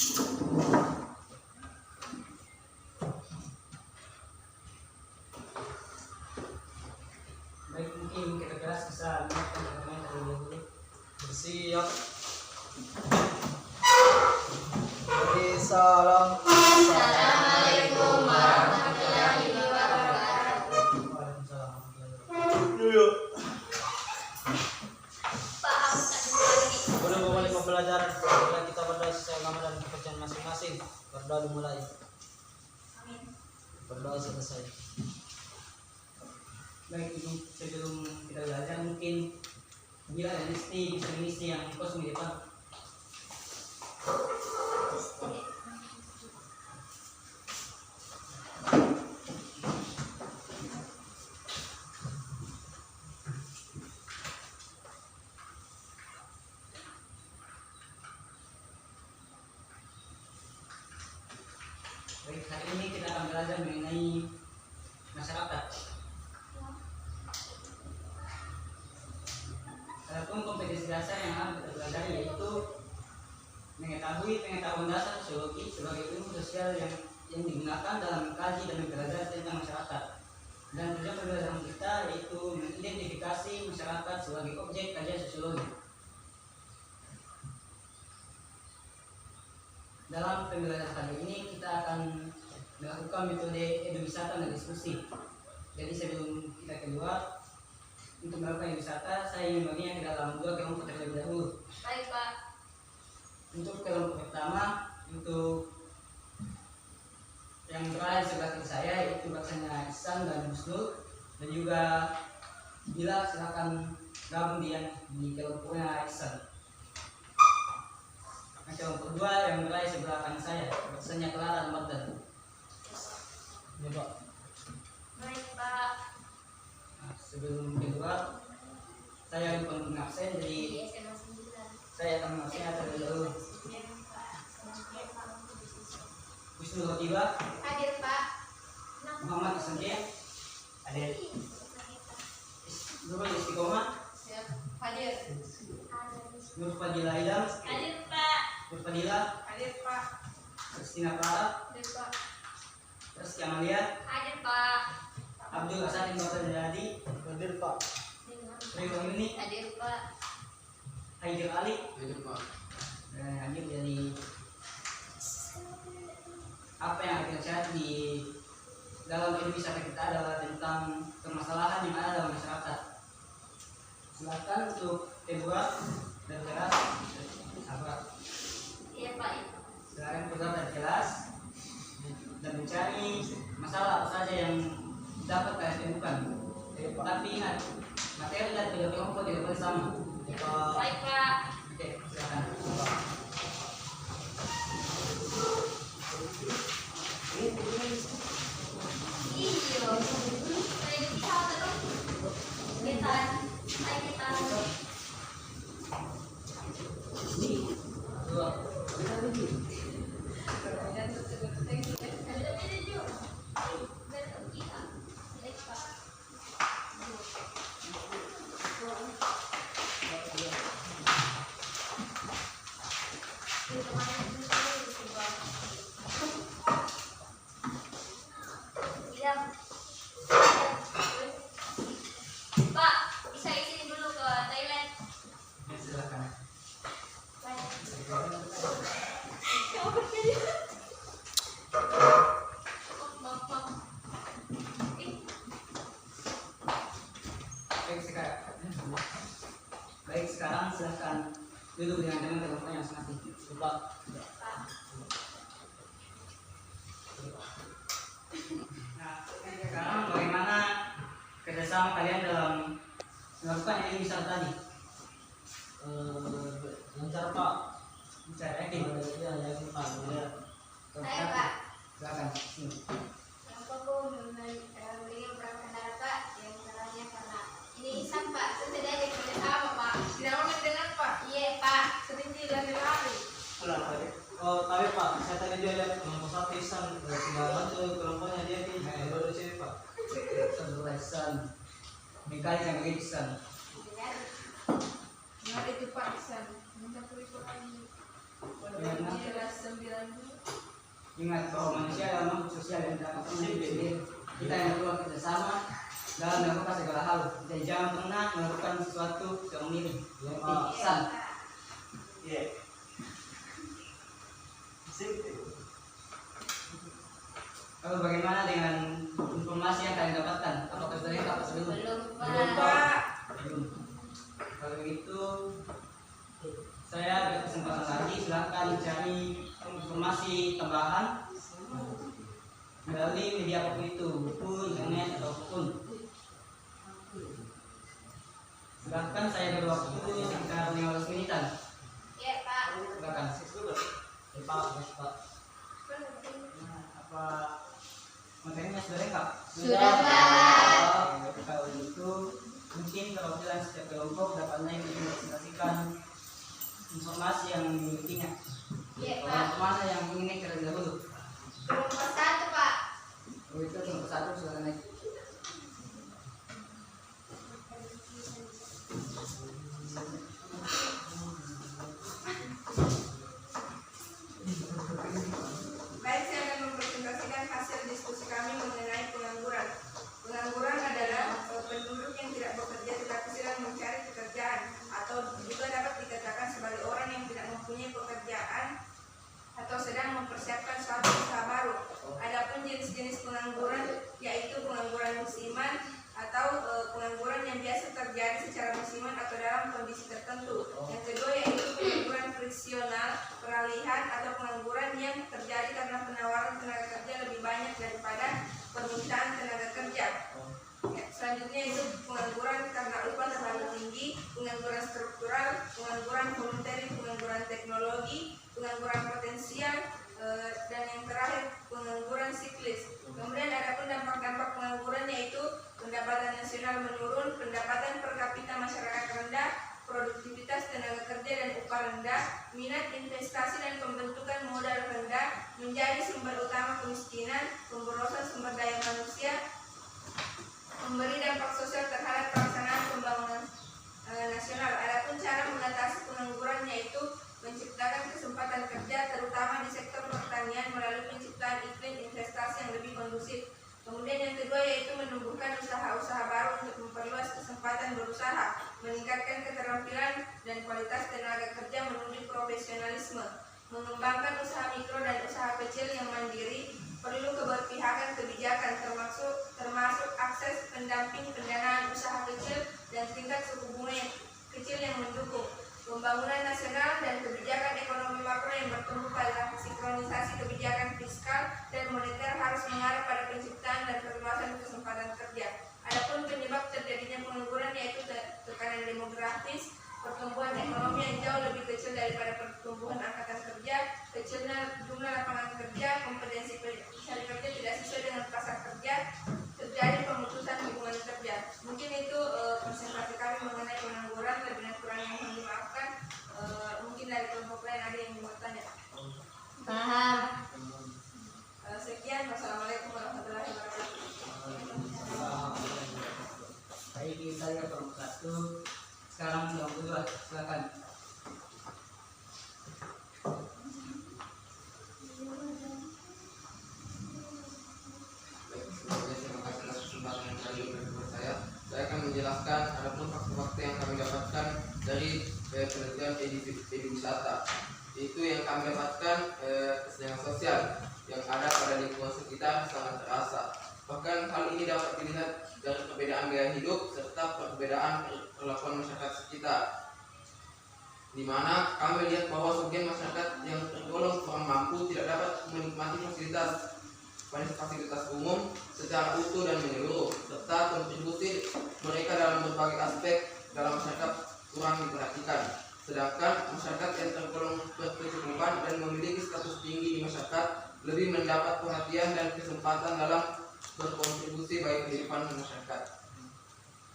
Baik, mungkin kita kelas bisa menyiapkan teman-teman terlebih dahulu. Bersiap. Jadi salam. Assalamualaikum warahmatullahi wabarakatuh. Waalaikumsalam. Yuk. Pak, Boleh memulai pembelajaran. Bila kita berdoa sesuai agama dan pekerjaan masing-masing. Berdoa dimulai. amin. Berdoa selesai. Baik, ini sebelum kita belajar mungkin bila ada listi bisa mengisi yang kosong di depan. Baik, hari ini kita akan belajar mengenai masyarakat. Adapun kompetensi dasar yang harus kita pelajari yaitu mengetahui pengetahuan dasar sosiologi sebagai ilmu sosial yang digunakan dalam mengkaji dan mempelajari tentang masyarakat. Dan tujuan pembelajaran kita yaitu mengidentifikasi masyarakat sebagai objek kajian sosiologi. Dalam pembelajaran kali ini kita akan melakukan metode edukasi dan diskusi. Jadi sebelum kita keluar untuk melakukan wisata, saya ingin membaginya ke dalam dua kelompok terlebih dahulu. Baik, Pak. Untuk kelompok pertama, untuk yang berada di sebelah kiri saya yaitu bahasanya Ihsan dan Husnul, dan juga Bila silakan gabung di kelompoknya Ihsan. Yang kelompok kedua yang berada di sebelah kanan saya, bahasanya Clara dan Mardan. Ya, Pak. Baik, Pak. Nah, sebelum keluar, saya lupa mengabsen, jadi SMA 9. saya akan mengabsen terlebih dahulu. Husnul Khotiba, Hadir, Pak. Muhammad Isndia, Adel, Nurul Istiqomah, Siap. Hadir. Nur Fadila Idam, Hadir, Pak. Nur Fadila, Hadir, Pak. Kristina Clara, Hadir, Pak. Rizky Amalia, Hadir, Pak. Abdul Asadin Bapak Jadi, Hadir Pak. Ray Wahyuni, Hadir, Pak. Haidir Ali, Hadir Pak. dan hadir dari apa yang kita cari di dalam edukasi kita adalah tentang permasalahan yang ada dalam masyarakat. Silakan untuk keluar dari kelas, sabar. Iya, Pak. Silakan keluar dari kelas dan mencari masalah apa saja yang dapat kalian temukan. Tapi ingat, materi dan tiga kelompok tidak boleh sama. Baik, Pak. Oke, silakan. Iya. Saya bisa terus. Kita. Ayo kita. Dua. Pak, bisa izin dulu ke toilet. Ya, silakan. Baik, sekarang silakan duduk dengan teman kelompoknya masing-masing. Coba. Nah, sekarang bagaimana kerjasama kalian dalam melakukan ini misal tadi? Lancar Pak. Lancar, yakin? Ya, yakin Pak. Ya. Ayo, Pak. Silakan. Sini. Kenapa kok beliau berkendara, Pak? Yang salahnya karena ini Ihsan, Pak. Saya tidak ada kerjasama, Pak. Tidak mau mendengar, Pak. Iya, Pak. Sering dilari-lari. Pulang tadi. Oh, tapi Pak, saya tadi dia lihat kelompok satu Ihsan, sudah bantu kelompoknya dia di baru di sini Pak. Ihsan. Mengkali yang begitu Ihsan. Dengar. Nggak ada itu Pak Ihsan. Minta kurikulum Ingat bahwa manusia adalah makhluk sosial dan dapat sendiri. Kita yang perlu kerjasama dalam melakukan segala hal. Jadi jangan pernah melakukan sesuatu yang mirip. Pesan. Iya. Lalu bagaimana dengan informasi yang kalian dapatkan? Apakah sudah lengkap sebelum? Belum, Pak. Belum. Kalau begitu saya berkesempatan lagi, silakan cari informasi tambahan melalui media apapun itu, buku, internet ataupun. Silakan, saya beri waktu sekitar 15 menitan. Iya, Pak. Silakan. Pak. Apa materinya sudah lengkap? Sudah, Pak. Kalau begitu mungkin perwakilan setiap kelompok dapat naik mempresentasikan informasi yang dimilikinya. Iya, Pak. Kelompok mana yang ingin terlebih dahulu? Kelompok 1, Pak. Oh, itu kelompok 1 sudah naik. Baik, saya akan mempresentasikan hasil diskusi kami mengenai pengangguran. Pengangguran adalah penduduk yang tidak bekerja tetapi sedang mencari pekerjaan, atau juga dapat dikatakan sebagai orang yang tidak mempunyai pekerjaan atau sedang mempersiapkan suatu usaha baru. Adapun jenis-jenis pengangguran yaitu pengangguran musiman atau pengangguran yang biasa terjadi secara musiman atau dalam kondisi tertentu. Yang kedua yaitu pengangguran friksional, peralihan atau pengangguran yang terjadi karena penawaran tenaga kerja lebih banyak daripada permintaan tenaga kerja. Ya, selanjutnya itu pengangguran karena upah terlalu tinggi, pengangguran struktural, pengangguran voluntary, pengangguran teknologi, pengangguran potensial, dan yang terakhir pengangguran siklis. Kemudian ada pun dampak-dampak pengangguran yaitu pendapatan nasional menurun, pendapatan per kapita masyarakat rendah, produktivitas tenaga kerja dan upah rendah, minat investasi dan pembentukan modal rendah, menjadi sumber utama kemiskinan, pemborosan sumber daya manusia, memberi dampak sosial terhadap pelaksanaan pembangunan nasional. Adapun cara mengatasi pengangguran yaitu menciptakan kesempatan kerja terutama di sektor pertanian melalui penciptaan iklim investasi yang lebih kondusif. Kemudian yang kedua yaitu menumbuhkan usaha-usaha baru untuk memperluas kesempatan berusaha, meningkatkan keterampilan dan kualitas tenaga kerja menuju profesionalisme, mengembangkan usaha mikro dan usaha kecil yang mandiri, perlu keberpihakan kebijakan termasuk akses pendamping pendanaan usaha kecil dan tingkat suku bunga yang kecil yang mendukung. Pembangunan nasional dan kebijakan ekonomi makro yang bertumbuh pada sinkronisasi kebijakan fiskal dan moneter harus mengarah pada penciptaan dan perluasan kesempatan kerja. Adapun penyebab terjadinya pengangguran yaitu tekanan demografis, pertumbuhan ekonomi yang jauh lebih kecil daripada pertumbuhan angkatan kerja, kecilnya jumlah lapangan kerja, kompetensi pencari kerja tidak sesuai dengan pasar kerja, terjadi pemutusan hubungan kerja. Mungkin itu presentasi kami mengenai pengangguran, lebih dan kurang yang mohon dimaafkan. Mungkin dari kelompok lain ada yang mau bertanya. Paham. Sekian, wassalamualaikum warahmatullahi wabarakatuh. Baik, kita lihat kelompok 1. Sekarang kelompok 2, silakan. Terima kasih atas kesempatan yang tadi berikan saya. Saya akan menjelaskan adapun fakta-fakta yang kami dapatkan dari penelitian wisata. Itu yang kami dapatkan kesenjangan sosial yang ada pada lingkungan sekitar sangat terasa. Bahkan hal ini dapat dilihat dari perbedaan gaya hidup serta perbedaan perlakuan masyarakat sekitar, di mana kami lihat bahwa sebagian masyarakat yang tergolong kurang mampu tidak dapat menikmati fasilitas umum secara utuh dan menyeluruh, serta kontribusi mereka dalam berbagai aspek dalam masyarakat kurang diperhatikan. Sedangkan masyarakat yang tergolong berkecukupan dan memiliki status tinggi di masyarakat lebih mendapat perhatian dan kesempatan dalam berkontribusi bagi kehidupan masyarakat.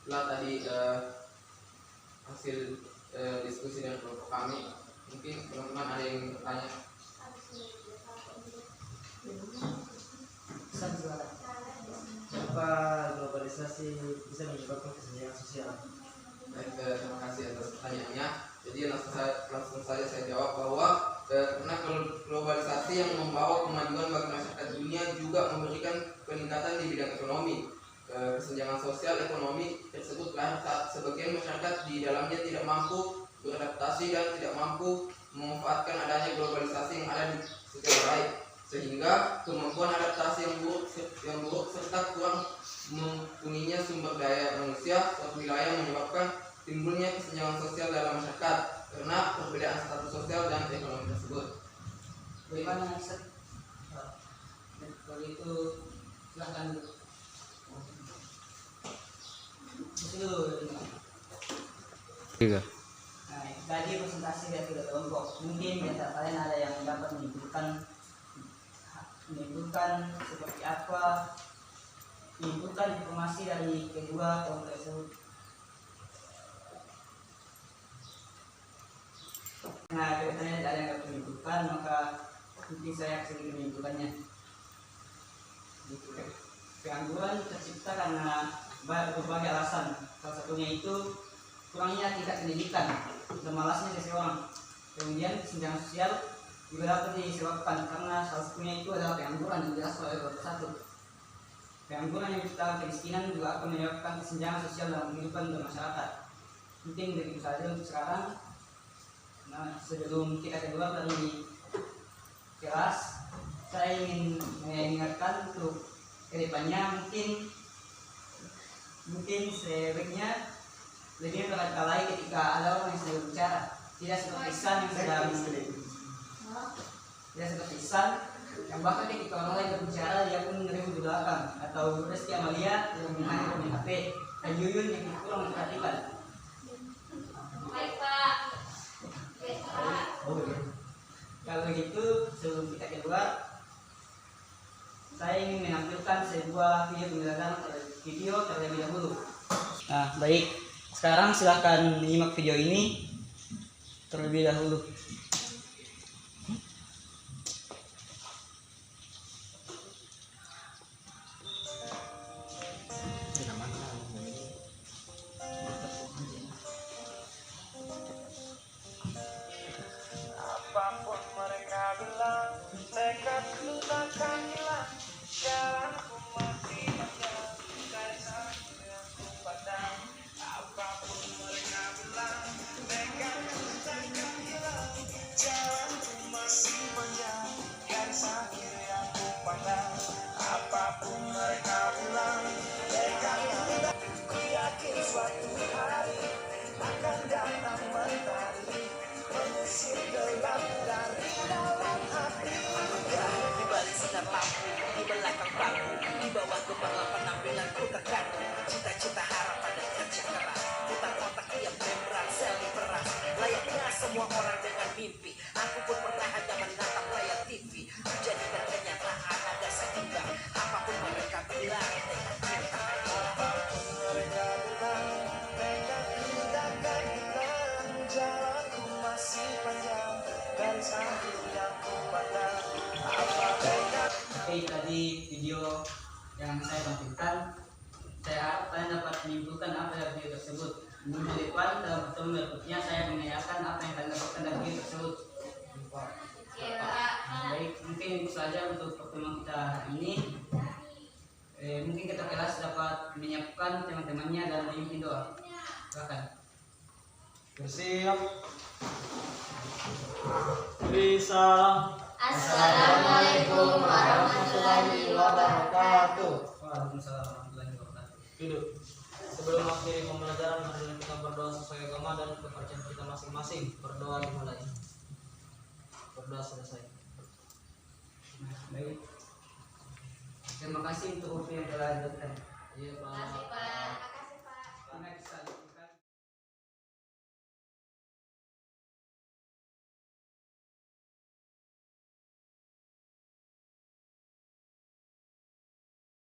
Itulah tadi hasil diskusi dari kelompok kami. Mungkin teman-teman ada yang bertanya. Kenapa globalisasi bisa menyebabkan kesenjangan sosial? Baik, terima kasih atas pertanyaannya. Jadi langsung saja saya jawab bahwa karena globalisasi yang membawa kemajuan bagi masyarakat dunia juga memberikan peningkatan di bidang ekonomi. Kesenjangan sosial ekonomi tersebut lahir saat sebagian masyarakat di dalamnya tidak mampu beradaptasi dan tidak mampu memanfaatkan adanya globalisasi yang ada di secara baik, sehingga kemampuan adaptasi yang buruk serta kurang mumpuninya sumber daya manusia suatu wilayah menyebabkan timbulnya kesenjangan sosial dalam masyarakat karena perbedaan status sosial dan ekonomi tersebut. Bagaimana Ustaz? Kalau itu silahkan dulu. Tiga. Nah, tadi presentasi dari tiga kelompok. Mungkin di antara kalian ada yang dapat menyimpulkan seperti apa, menyimpulkan informasi dari kedua kelompok tersebut. Nah, kebetulan ada yang dapat menyimpulkan, maka mungkin saya sedikit menyimpulkannya. Pengangguran tercipta karena berbagai alasan. Salah satunya itu kurangnya tingkat pendidikan dan malasnya seseorang. Kemudian kesenjangan sosial juga dapat disebabkan karena salah satunya itu adalah pengangguran yang dijelaskan oleh kelompok satu. Pengangguran yang menciptakan kemiskinan juga akan menyebabkan kesenjangan sosial dalam kehidupan bermasyarakat. Mungkin begitu saja untuk sekarang. Nah, sebelum kita keluar dari kelas, saya ingin mengingatkan untuk kedepannya mungkin sebaiknya lebih berkali-kali ketika ada orang yang sedang berbicara, tidak seperti Ihsan yang bahkan ketika orang lain berbicara dia pun menerima di belakang, atau Reski Amalia yang hanya main HP, dan Yuyun yang kurang memperhatikan. Baik Pak. Kalau begitu sebelum kita keluar, saya ingin menampilkan sebuah video terlebih dahulu. Nah, baik. Sekarang silahkan menyimak video ini terlebih dahulu. Apapun mereka bilang, tekadku takkan hilang. Jalanku masih panjang, dari sakit yang ku pandang. Apapun mereka bilang, tekadku takkan hilang. Jalanku masih panjang, dari sakit yang ku pandang. Apapun mereka bilang, tekadku ku yakin suatu hari akan datang mentari. Mengusir gelap dari dalam hati. Di balik sinar lampu, di belakang bangku, di bawah gemerlap penampilanku terkandung cita-cita, harapan dan kerja keras. Putar otak tiap membran sel diperas. Layaknya semua orang dengan mimpi, aku pun pernah hanya menatap layar TV. Jadikan kenyataan ada seimbang. Apapun mereka bilang, tekadku takkan hilang. Apapun mereka bilang, tekadku takkan hilang. Jalanku masih panjang, dari sakit yang ku pandang. Oke, tadi video yang saya tampilkan, saya harap kalian dapat menyimpulkan apa dari video tersebut. Minggu depan dalam pertemuan berikutnya saya menanyakan apa yang kalian dapatkan dari video tersebut. Baik, mungkin itu saja untuk pertemuan kita hari ini. Mungkin kita kelas dapat menyiapkan teman-temannya dan memimpin doa. Silakan. Bersiap. Bisa. Assalamualaikum warahmatullahi wabarakatuh. Waalaikumsalam warahmatullahi wabarakatuh. Duduk. Sebelum akhiri pembelajaran, marilah kita berdoa sesuai agama dan kepercayaan kita masing-masing. Berdoa dimulai. Berdoa selesai. Nah, baik. Terima kasih untuk waktu yang telah diberikan. Iya, Pak. Terima kasih Pak. Terima kasih.